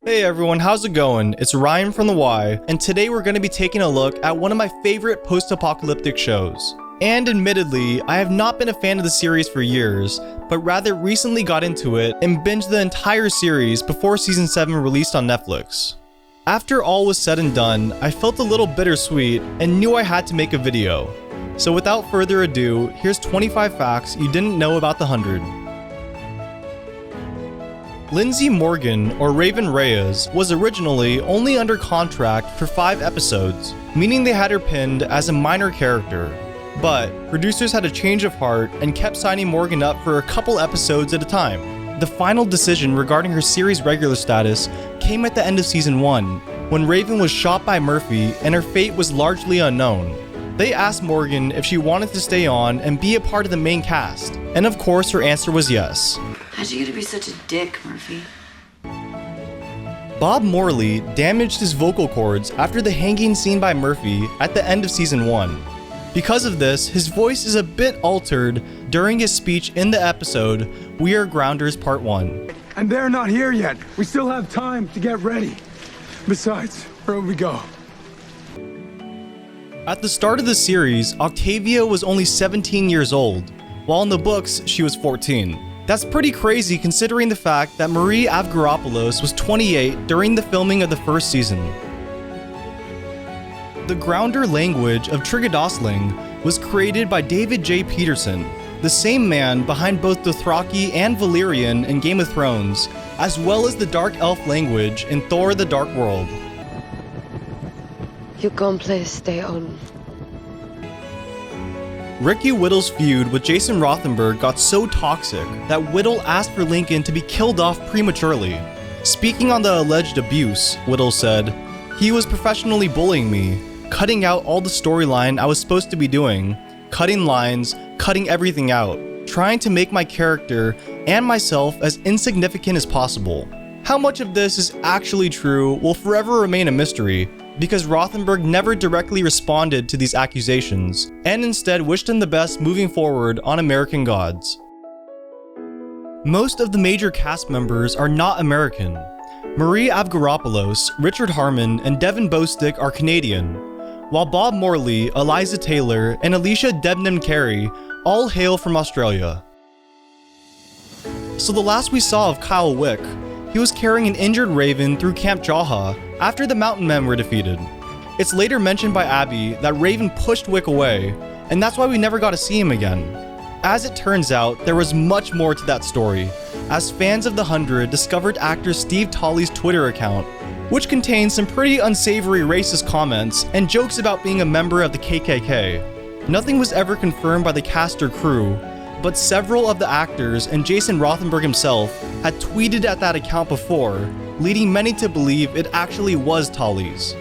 Hey everyone, how's it going? It's Ryan from the Y, and today we're going to be taking a look at one of my favorite post-apocalyptic shows. And admittedly, I have not been a fan of the series for years, but rather recently got into it and binged the entire series before season 7 released on Netflix. After all was said and done, I felt a little bittersweet and knew I had to make a video. So without further ado, here's 25 facts you didn't know about the 100. Lindsay Morgan, or Raven Reyes, was originally only under contract for 5 episodes, meaning they had her pinned as a minor character. But producers had a change of heart and kept signing Morgan up for a couple episodes at a time. The final decision regarding her series regular status came at the end of season 1, when Raven was shot by Murphy and her fate was largely unknown. They asked Morgan if she wanted to stay on and be a part of the main cast, and of course her answer was yes. How'd you get to be such a dick, Murphy? Bob Morley damaged his vocal cords after the hanging scene by Murphy at the end of season 1. Because of this, his voice is a bit altered during his speech in the episode We Are Grounders Part 1. And they're not here yet. We still have time to get ready. Besides, where would we go? At the start of the series, Octavia was only 17 years old, while in the books she was 14. That's pretty crazy considering the fact that Marie Avgeropoulos was 28 during the filming of the first season. The Grounder language of Trigodosling was created by David J. Peterson, the same man behind both Dothraki and Valyrian in Game of Thrones, as well as the Dark Elf language in Thor: The Dark World. You gon' play stay on. Ricky Whittle's feud with Jason Rothenberg got so toxic that Whittle asked for Lincoln to be killed off prematurely. Speaking on the alleged abuse, Whittle said, "He was professionally bullying me, cutting out all the storyline I was supposed to be doing, cutting lines, cutting everything out, trying to make my character and myself as insignificant as possible." How much of this is actually true will forever remain a mystery, because Rothenberg never directly responded to these accusations, and instead wished him the best moving forward on American Gods. Most of the major cast members are not American. Marie Avgeropoulos, Richard Harmon, and Devin Bostick are Canadian, while Bob Morley, Eliza Taylor, and Alicia Debnam Carey all hail from Australia. So the last we saw of Kyle Wick, he was carrying an injured Raven through Camp Jaha after the Mountain Men were defeated. It's later mentioned by Abby that Raven pushed Wick away, and that's why we never got to see him again. As it turns out, there was much more to that story, as fans of The 100 discovered actor Steve Tolley's Twitter account, which contains some pretty unsavory racist comments and jokes about being a member of the KKK. Nothing was ever confirmed by the cast or crew, but several of the actors and Jason Rothenberg himself had tweeted at that account before, leading many to believe it actually was Tolley's.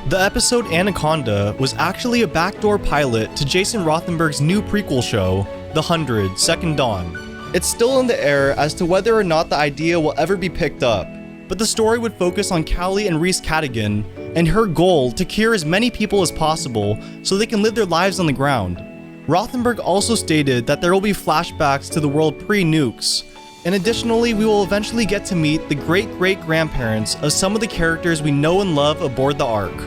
The episode Anaconda was actually a backdoor pilot to Jason Rothenberg's new prequel show, The 100: Second Dawn. It's still in the air as to whether or not the idea will ever be picked up, but the story would focus on Callie and Reese Cadigan and her goal to cure as many people as possible so they can live their lives on the ground. Rothenberg also stated that there will be flashbacks to the world pre-nukes, and additionally we will eventually get to meet the great-great-grandparents of some of the characters we know and love aboard the Ark.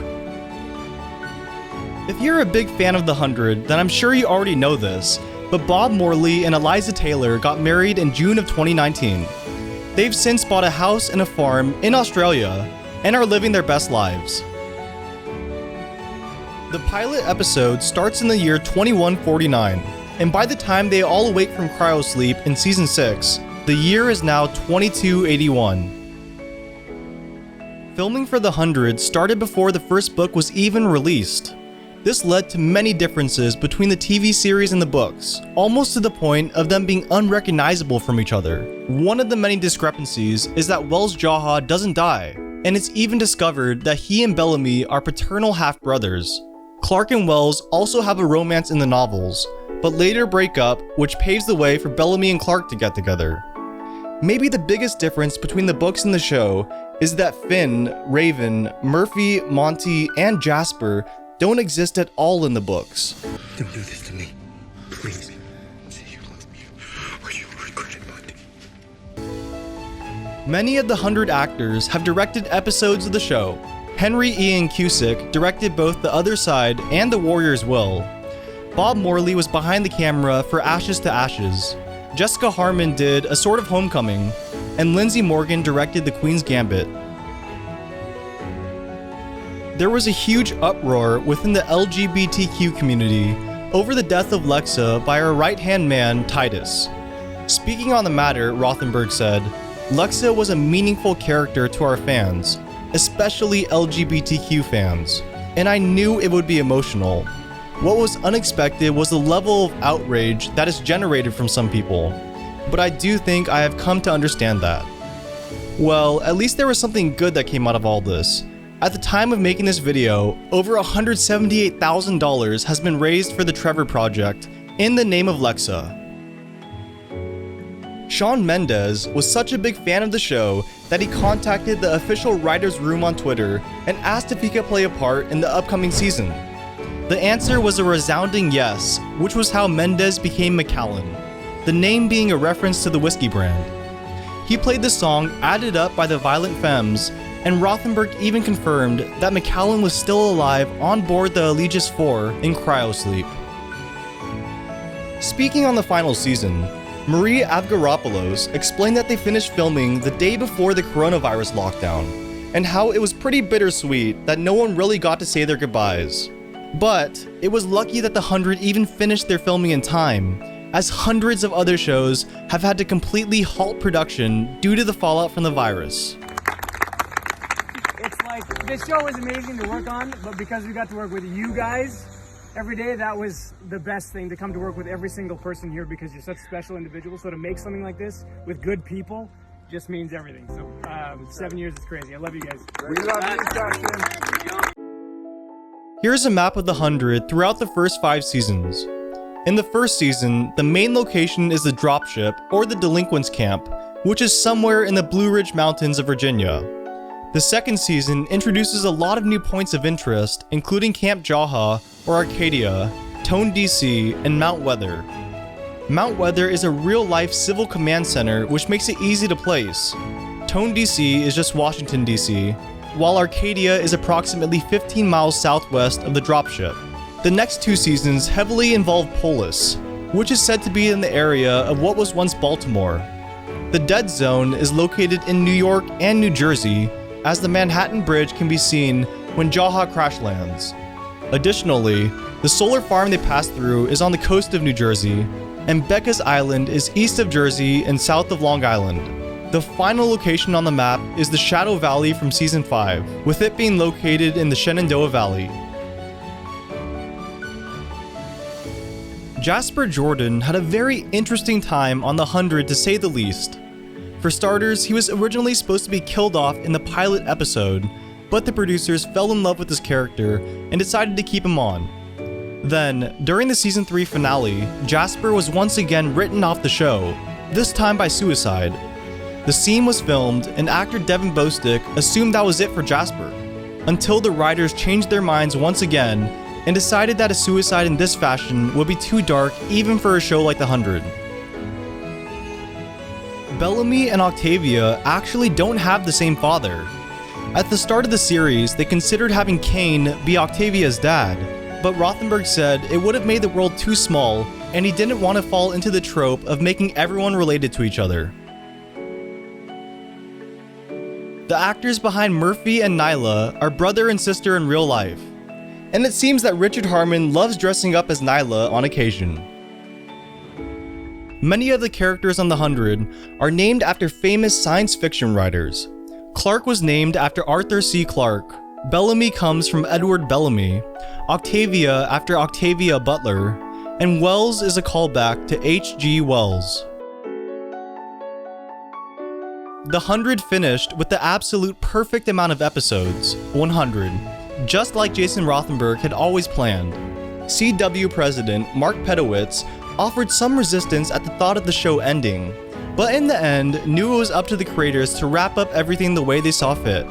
If you're a big fan of The 100, then I'm sure you already know this, but Bob Morley and Eliza Taylor got married in June of 2019. They've since bought a house and a farm in Australia and are living their best lives. The pilot episode starts in the year 2149, and by the time they all awake from cryosleep in season 6, the year is now 2281. Filming for The 100 started before the first book was even released. This led to many differences between the TV series and the books, almost to the point of them being unrecognizable from each other. One of the many discrepancies is that Wells Jaha doesn't die, and it's even discovered that he and Bellamy are paternal half-brothers. Clark and Wells also have a romance in the novels, but later break up, which paves the way for Bellamy and Clark to get together. Maybe the biggest difference between the books and the show is that Finn, Raven, Murphy, Monty, and Jasper don't exist at all in the books. Don't do this to me, please. Say you love me, or you will regret it, Monty. Many of the 100 actors have directed episodes of the show. Henry Ian Cusick directed both The Other Side and The Warrior's Will. Bob Morley was behind the camera for Ashes to Ashes. Jessica Harmon did A Sort of Homecoming, and Lindsay Morgan directed The Queen's Gambit. There was a huge uproar within the LGBTQ community over the death of Lexa by her right-hand man, Titus. Speaking on the matter, Rothenberg said, "Lexa was a meaningful character to our fans, especially LGBTQ fans, and I knew it would be emotional. What was unexpected was the level of outrage that is generated from some people, but I do think I have come to understand that." Well, at least there was something good that came out of all this. At the time of making this video, over $178,000 has been raised for the Trevor Project in the name of Lexa. Shawn Mendes was such a big fan of the show that he contacted the official writer's room on Twitter and asked if he could play a part in the upcoming season. The answer was a resounding yes, which was how Mendes became Macallan, the name being a reference to the whiskey brand. He played the song Added Up by the Violent Femmes, and Rothenberg even confirmed that Macallan was still alive on board the Allegis 4 in cryosleep. Speaking on the final season, Marie Avgeropoulos explained that they finished filming the day before the coronavirus lockdown, and how it was pretty bittersweet that no one really got to say their goodbyes. But it was lucky that the 100 even finished their filming in time, as hundreds of other shows have had to completely halt production due to the fallout from the virus. It's like, this show was amazing to work on, but because we got to work with you guys every day, that was the best thing, to come to work with every single person here, because you're such special individuals. So to make something like this with good people just means everything. So 7 years is crazy. I love you guys. We love you, Justin. Here's a map of the 100 throughout the first 5 seasons. In the first season, the main location is the dropship, or the delinquents camp, which is somewhere in the Blue Ridge Mountains of Virginia. The second season introduces a lot of new points of interest, including Camp Jaha, or Arcadia, Tone DC, and Mount Weather. Mount Weather is a real-life civil command center, which makes it easy to place. Tone DC is just Washington DC, while Arcadia is approximately 15 miles southwest of the dropship. The next 2 seasons heavily involve Polis, which is said to be in the area of what was once Baltimore. The Dead Zone is located in New York and New Jersey, as the Manhattan Bridge can be seen when Jaha crash lands. Additionally, the solar farm they pass through is on the coast of New Jersey, and Becca's Island is east of Jersey and south of Long Island. The final location on the map is the Shadow Valley from Season 5, with it being located in the Shenandoah Valley. Jasper Jordan had a very interesting time on the 100 to say the least. For starters, he was originally supposed to be killed off in the pilot episode, but the producers fell in love with his character and decided to keep him on. Then, during the Season 3 finale, Jasper was once again written off the show, this time by suicide. The scene was filmed, and actor Devin Bostick assumed that was it for Jasper, until the writers changed their minds once again and decided that a suicide in this fashion would be too dark even for a show like The 100. Bellamy and Octavia actually don't have the same father. At the start of the series, they considered having Kane be Octavia's dad, but Rothenberg said it would have made the world too small, and he didn't want to fall into the trope of making everyone related to each other. The actors behind Murphy and Nyla are brother and sister in real life, and it seems that Richard Harmon loves dressing up as Nyla on occasion. Many of the characters on The 100 are named after famous science fiction writers. Clark was named after Arthur C. Clarke, Bellamy comes from Edward Bellamy, Octavia after Octavia Butler, and Wells is a callback to H.G. Wells. The 100 finished with the absolute perfect amount of episodes, 100, just like Jason Rothenberg had always planned. CW president Mark Pedowitz offered some resistance at the thought of the show ending, but in the end knew it was up to the creators to wrap up everything the way they saw fit.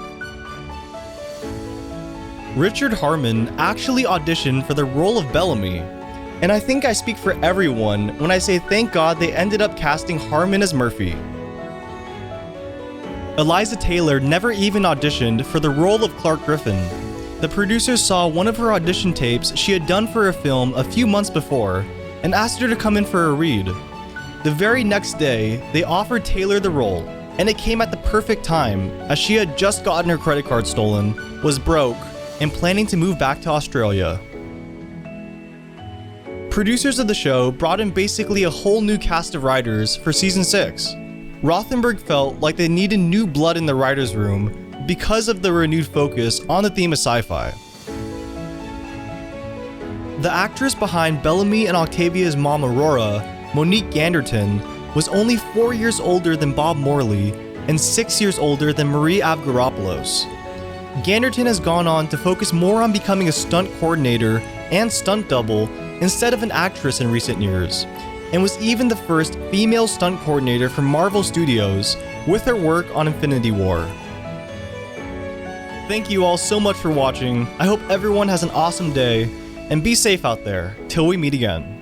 Richard Harmon actually auditioned for the role of Bellamy, and I think I speak for everyone when I say thank God they ended up casting Harmon as Murphy. Eliza Taylor never even auditioned for the role of Clark Griffin. The producers saw one of her audition tapes she had done for a film a few months before and asked her to come in for a read. The very next day, they offered Taylor the role, and it came at the perfect time as she had just gotten her credit card stolen, was broke, and planning to move back to Australia. Producers of the show brought in basically a whole new cast of writers for season 6. Rothenberg felt like they needed new blood in the writers' room because of the renewed focus on the theme of sci-fi. The actress behind Bellamy and Octavia's mom Aurora, Monique Ganderton, was only 4 years older than Bob Morley and 6 years older than Marie Avgeropoulos. Ganderton has gone on to focus more on becoming a stunt coordinator and stunt double instead of an actress in recent years, and was even the first female stunt coordinator for Marvel Studios with her work on Infinity War. Thank you all so much for watching. I hope everyone has an awesome day, and be safe out there till we meet again.